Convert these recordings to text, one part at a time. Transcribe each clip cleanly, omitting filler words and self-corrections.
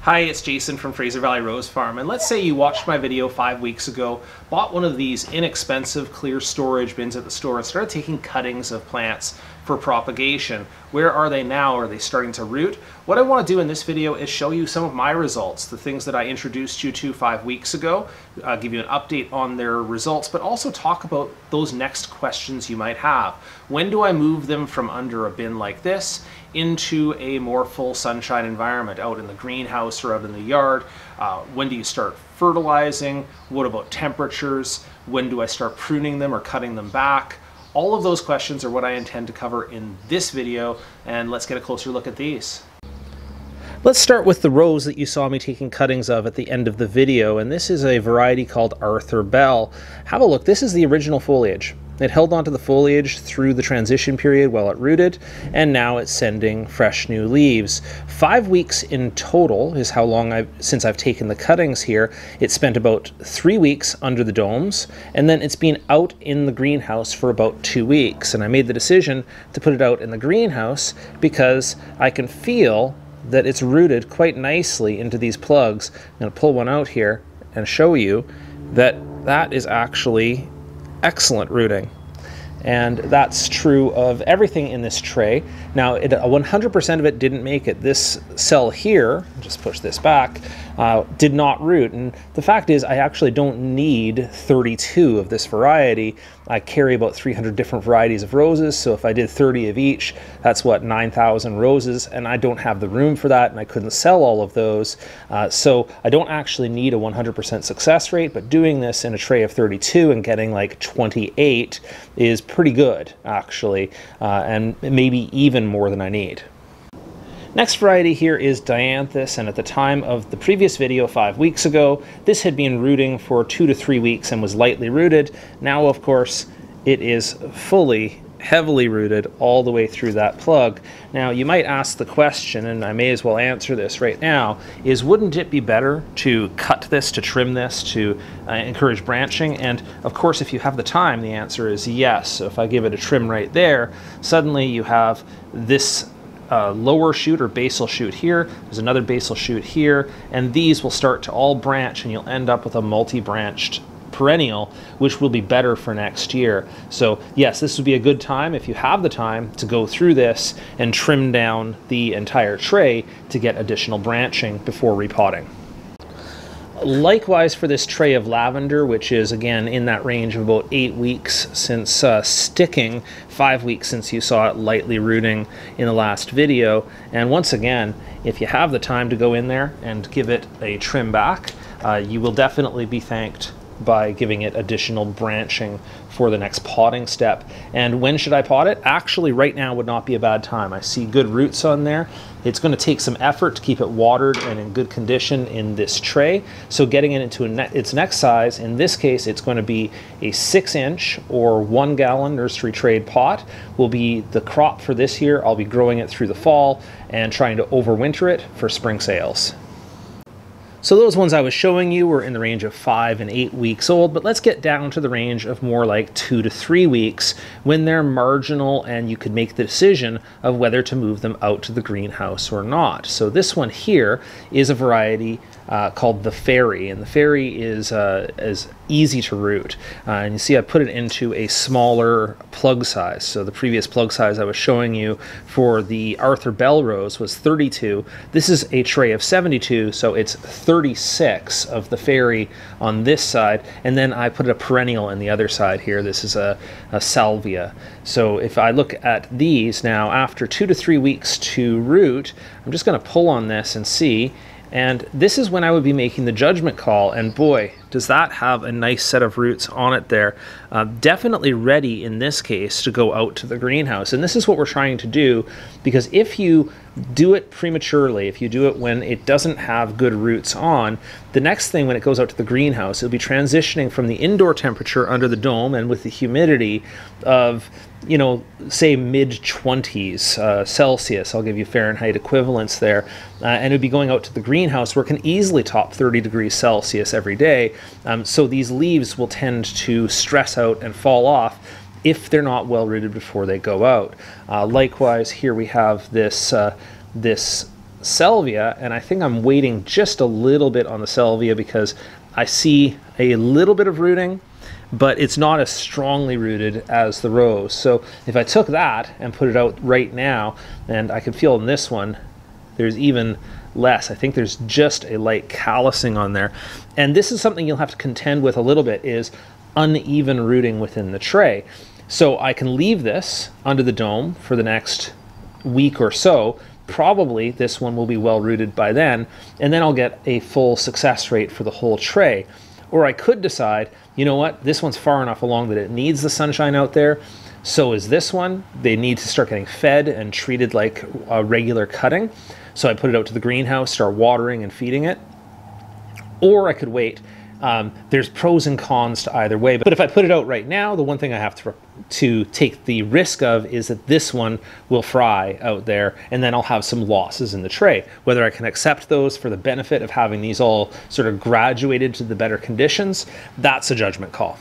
Hi, it's Jason from Fraser Valley Rose Farm, and let's say you watched my video 5 weeks ago, bought one of these inexpensive clear storage bins at the store and started taking cuttings of plants for propagation. Where are they now? Are they starting to root? What I want to do in this video is show you some of my results, the things that I introduced you to 5 weeks ago, give you an update on their results, but also talk about those next questions you might have. When do I move them from under a bin like this into a more full sunshine environment, out in the greenhouse or out in the yard? When do you start fertilizing? What about temperatures? When do I start pruning them or cutting them back? All of those questions are what I intend to cover in this video, and let's get a closer look at these. Let's start with the rose that you saw me taking cuttings of at the end of the video, and this is a variety called Arthur Bell. Have a look, this is the original foliage. It held onto the foliage through the transition period while it rooted, and now it's sending fresh new leaves. 5 weeks in total is how long since I've taken the cuttings here. It spent about 3 weeks under the domes, and then it's been out in the greenhouse for about 2 weeks. And I made the decision to put it out in the greenhouse because I can feel that it's rooted quite nicely into these plugs. I'm going to pull one out here and show you that that is actually excellent rooting. And that's true of everything in this tray. Now, 100% of it didn't make it. This cell here, just push this back, did not root. And the fact is, I actually don't need 32 of this variety. I carry about 300 different varieties of roses, so if I did 30 of each, that's what, 9,000 roses, and I don't have the room for that, and I couldn't sell all of those. So I don't actually need a 100% success rate, but doing this in a tray of 32 and getting like 28 is pretty good, actually, and maybe even more than I need. Next variety here is Dianthus, and at the time of the previous video 5 weeks ago, this had been rooting for 2 to 3 weeks and was lightly rooted. Now, of course, it is fully, heavily rooted all the way through that plug. Now, you might ask the question, and I may as well answer this right now, is wouldn't it be better to cut this, to trim this, to encourage branching? And of course, if you have the time, the answer is yes. So if I give it a trim right there, suddenly you have this lower shoot or basal shoot here, there's another basal shoot here, and these will start to all branch, and you'll end up with a multi-branched perennial, which will be better for next year. So yes, this would be a good time, if you have the time, to go through this and trim down the entire tray to get additional branching before repotting. Likewise for this tray of lavender, which is again in that range of about 8 weeks since sticking, 5 weeks since you saw it lightly rooting in the last video. And once again, if you have the time to go in there and give it a trim back, you will definitely be thanked by giving it additional branching for the next potting step. And when should I pot it? Actually, right now would not be a bad time. I see good roots on there. It's going to take some effort to keep it watered and in good condition in this tray. So getting it into its next size, in this case, it's going to be a 6-inch or 1 gallon nursery trade pot will be the crop for this year. I'll be growing it through the fall and trying to overwinter it for spring sales. So those ones I was showing you were in the range of 5 and 8 weeks old, but let's get down to the range of more like 2 to 3 weeks when they're marginal and you could make the decision of whether to move them out to the greenhouse or not. So this one here is a variety called the Fairy, and the Fairy is easy to root. And you see I put it into a smaller plug size. So the previous plug size I was showing you for the Arthur Bell rose was 32. This is a tray of 72, so it's 36 of the Fairy on this side, and then I put a perennial in the other side here. This is a salvia. So if I look at these now, after 2 to 3 weeks to root, I'm just going to pull on this and see. And this is when I would be making the judgment call, and boy, does that have a nice set of roots on it there. Definitely ready in this case to go out to the greenhouse. And this is what we're trying to do, because if you do it prematurely, if you do it when it doesn't have good roots on, the next thing when it goes out to the greenhouse, it'll be transitioning from the indoor temperature under the dome and with the humidity of, you know, say mid-20s Celsius. I'll give you Fahrenheit equivalents there. And it would be going out to the greenhouse where it can easily top 30 degrees Celsius every day. So these leaves will tend to stress out and fall off if they're not well rooted before they go out. Likewise, here we have this salvia, and I think I'm waiting just a little bit on the salvia because I see a little bit of rooting, but it's not as strongly rooted as the rose. So if I took that and put it out right now, and I can feel in this one, there's even less. I think there's just a light callousing on there. And this is something you'll have to contend with a little bit, is uneven rooting within the tray. So I can leave this under the dome for the next week or so. Probably this one will be well rooted by then, and then I'll get a full success rate for the whole tray. Or I could decide, you know what, this one's far enough along that it needs the sunshine out there. So is this one. They need to start getting fed and treated like a regular cutting. So I put it out to the greenhouse, start watering and feeding it. Or I could wait. There's pros and cons to either way, but if I put it out right now, the one thing I have to take the risk of is that this one will fry out there, and then I'll have some losses in the tray. Whether I can accept those for the benefit of having these all sort of graduated to the better conditions, that's a judgment call.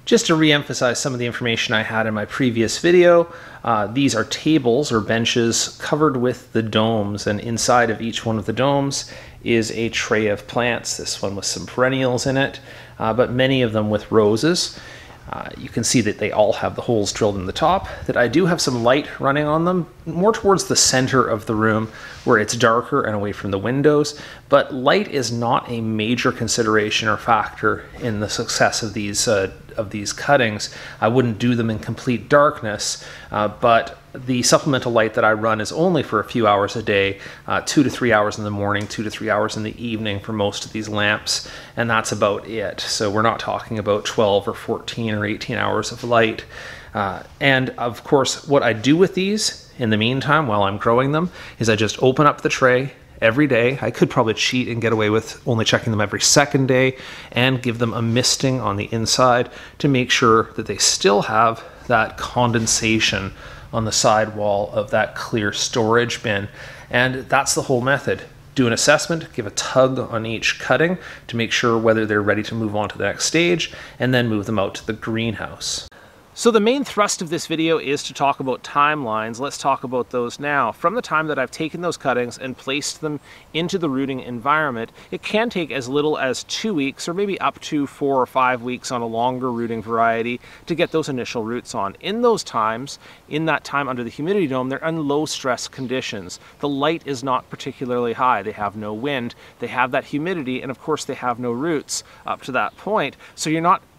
Just to re-emphasize some of the information I had in my previous video, these are tables or benches covered with the domes, and inside of each one of the domes is a tray of plants. This one with some perennials in it, but many of them with roses. You can see that they all have the holes drilled in the top, that I do have some light running on them, more towards the center of the room where it's darker and away from the windows, but light is not a major consideration or factor in the success of these cuttings. I wouldn't do them in complete darkness, but the supplemental light that I run is only for a few hours a day, 2 to 3 hours in the morning, 2 to 3 hours in the evening for most of these lamps, and that's about it. So we're not talking about 12 or 14 or 18 hours of light. And of course, what I do with these in the meantime while I'm growing them is I just open up the tray every day. I could probably cheat and get away with only checking them every second day and give them a misting on the inside to make sure that they still have that condensation on the side wall of that clear storage bin. And that's the whole method. Do an assessment, give a tug on each cutting to make sure whether they're ready to move on to the next stage, and then move them out to the greenhouse. So the main thrust of this video is to talk about timelines. Let's talk about those now. From the time that I've taken those cuttings and placed them into the rooting environment, it can take as little as 2 weeks or maybe up to 4 or 5 weeks on a longer rooting variety to get those initial roots on. In those times, in that time under the humidity dome, they're in low stress conditions. The light is not particularly high. They have no wind, they have that humidity, and of course they have no roots up to that point. So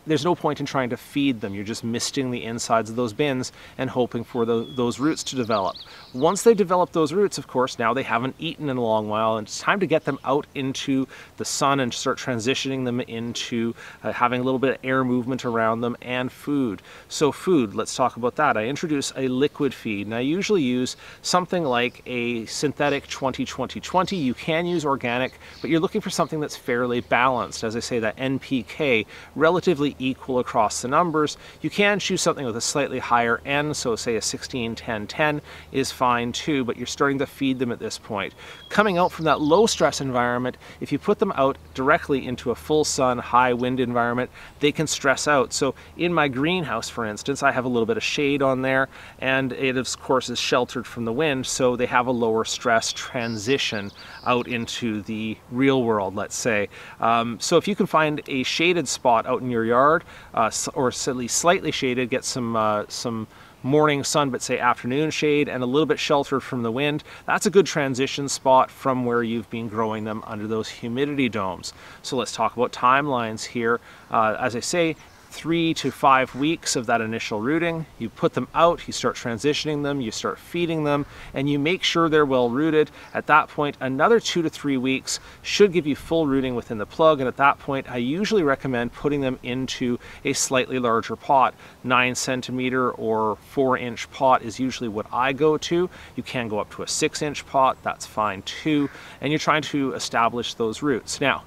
there's no point in trying to feed them. You're just misting the insides of those bins and hoping for those roots to develop. Once they develop those roots, of course, now they haven't eaten in a long while, and it's time to get them out into the sun and start transitioning them into having a little bit of air movement around them and food. So food, let's talk about that. I introduce a liquid feed, and I usually use something like a synthetic 20-20-20. You can use organic, but you're looking for something that's fairly balanced. As I say, that NPK, relatively equal across the numbers. You can choose something with a slightly higher N, so say a 16-10-10 is fine too, but you're starting to feed them at this point. Coming out from that low stress environment, if you put them out directly into a full sun, high wind environment, they can stress out. So in my greenhouse, for instance, I have a little bit of shade on there, and it of course is sheltered from the wind, so they have a lower stress transition out into the real world, let's say. So if you can find a shaded spot out in your yard, or at least slightly shaded, get some morning sun, but say afternoon shade, and a little bit sheltered from the wind, that's a good transition spot from where you've been growing them under those humidity domes. So let's talk about timelines here. As I say, 3 to 5 weeks of that initial rooting. You put them out, you start transitioning them, you start feeding them, and you make sure they're well rooted. At that point, another 2 to 3 weeks should give you full rooting within the plug, and at that point, I usually recommend putting them into a slightly larger pot. 9 centimeter or 4-inch pot is usually what I go to. You can go up to a 6-inch pot, that's fine too, and you're trying to establish those roots. Now,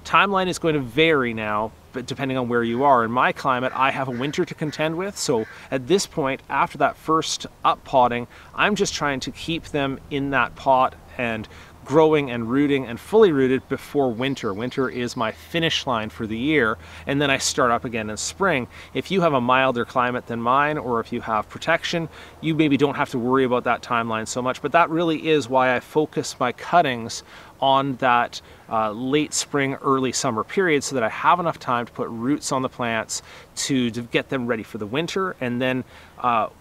timeline is going to vary now, but depending on where you are. In my climate, I have a winter to contend with, so at this point, after that first up potting, I'm just trying to keep them in that pot and growing and rooting and fully rooted before winter. Winter is my finish line for the year, and then I start up again in spring. If you have a milder climate than mine, or if you have protection, you maybe don't have to worry about that timeline so much, but that really is why I focus my cuttings on that late spring, early summer period, so that I have enough time to put roots on the plants to get them ready for the winter. And then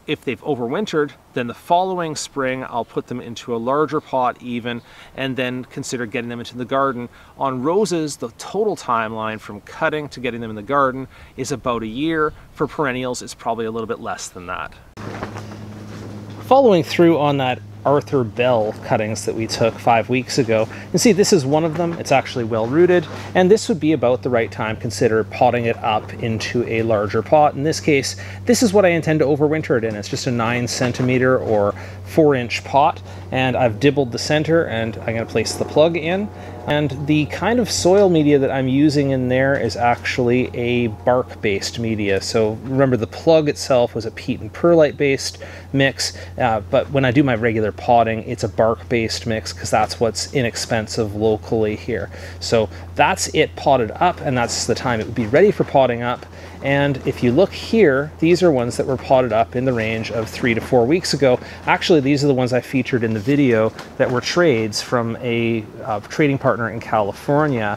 if they've overwintered, then the following spring I'll put them into a larger pot even, and then consider getting them into the garden. On roses, the total timeline from cutting to getting them in the garden is about a year. For perennials, it's probably a little bit less than that. Following through on that Arthur Bell cuttings that we took 5 weeks ago. You see, this is one of them. It's actually well rooted, and this would be about the right time. Consider potting it up into a larger pot. In this case, this is what I intend to overwinter it in. It's just a 9 centimeter or 4-inch pot, and I've dibbled the center, and I'm going to place the plug in. And the kind of soil media that I'm using in there is actually a bark-based media. So remember, the plug itself was a peat and perlite-based mix, but when I do my regular potting, it's a bark-based mix because that's what's inexpensive locally here. So that's it potted up, and that's the time it would be ready for potting up. And if you look here, these are ones that were potted up in the range of 3 to 4 weeks ago. Actually, these are the ones I featured in the video that were trades from a trading partner in California.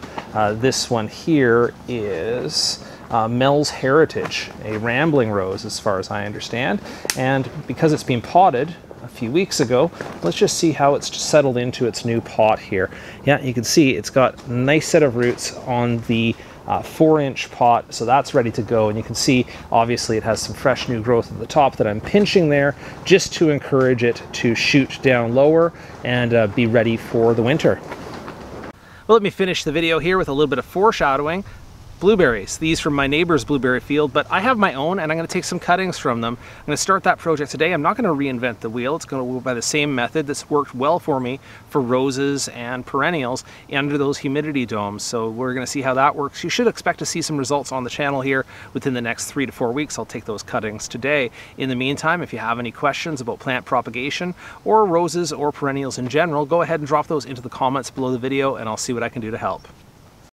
This one here is Mel's Heritage, a rambling rose as far as I understand. And because it's been potted a few weeks ago, let's just see how it's settled into its new pot here. Yeah, you can see it's got a nice set of roots on the 4-inch pot, so that's ready to go. And you can see obviously it has some fresh new growth at the top that I'm pinching there just to encourage it to shoot down lower and be ready for the winter. Well, let me finish the video here with a little bit of foreshadowing. Blueberries, these from my neighbor's blueberry field, but I have my own and I'm going to take some cuttings from them. I'm going to start that project today. I'm not going to reinvent the wheel. It's going to go by the same method that's worked well for me for roses and perennials under those humidity domes. So we're going to see how that works. You should expect to see some results on the channel here within the next 3 to 4 weeks. I'll take those cuttings today. In the meantime, if you have any questions about plant propagation or roses or perennials in general, go ahead and drop those into the comments below the video and I'll see what I can do to help.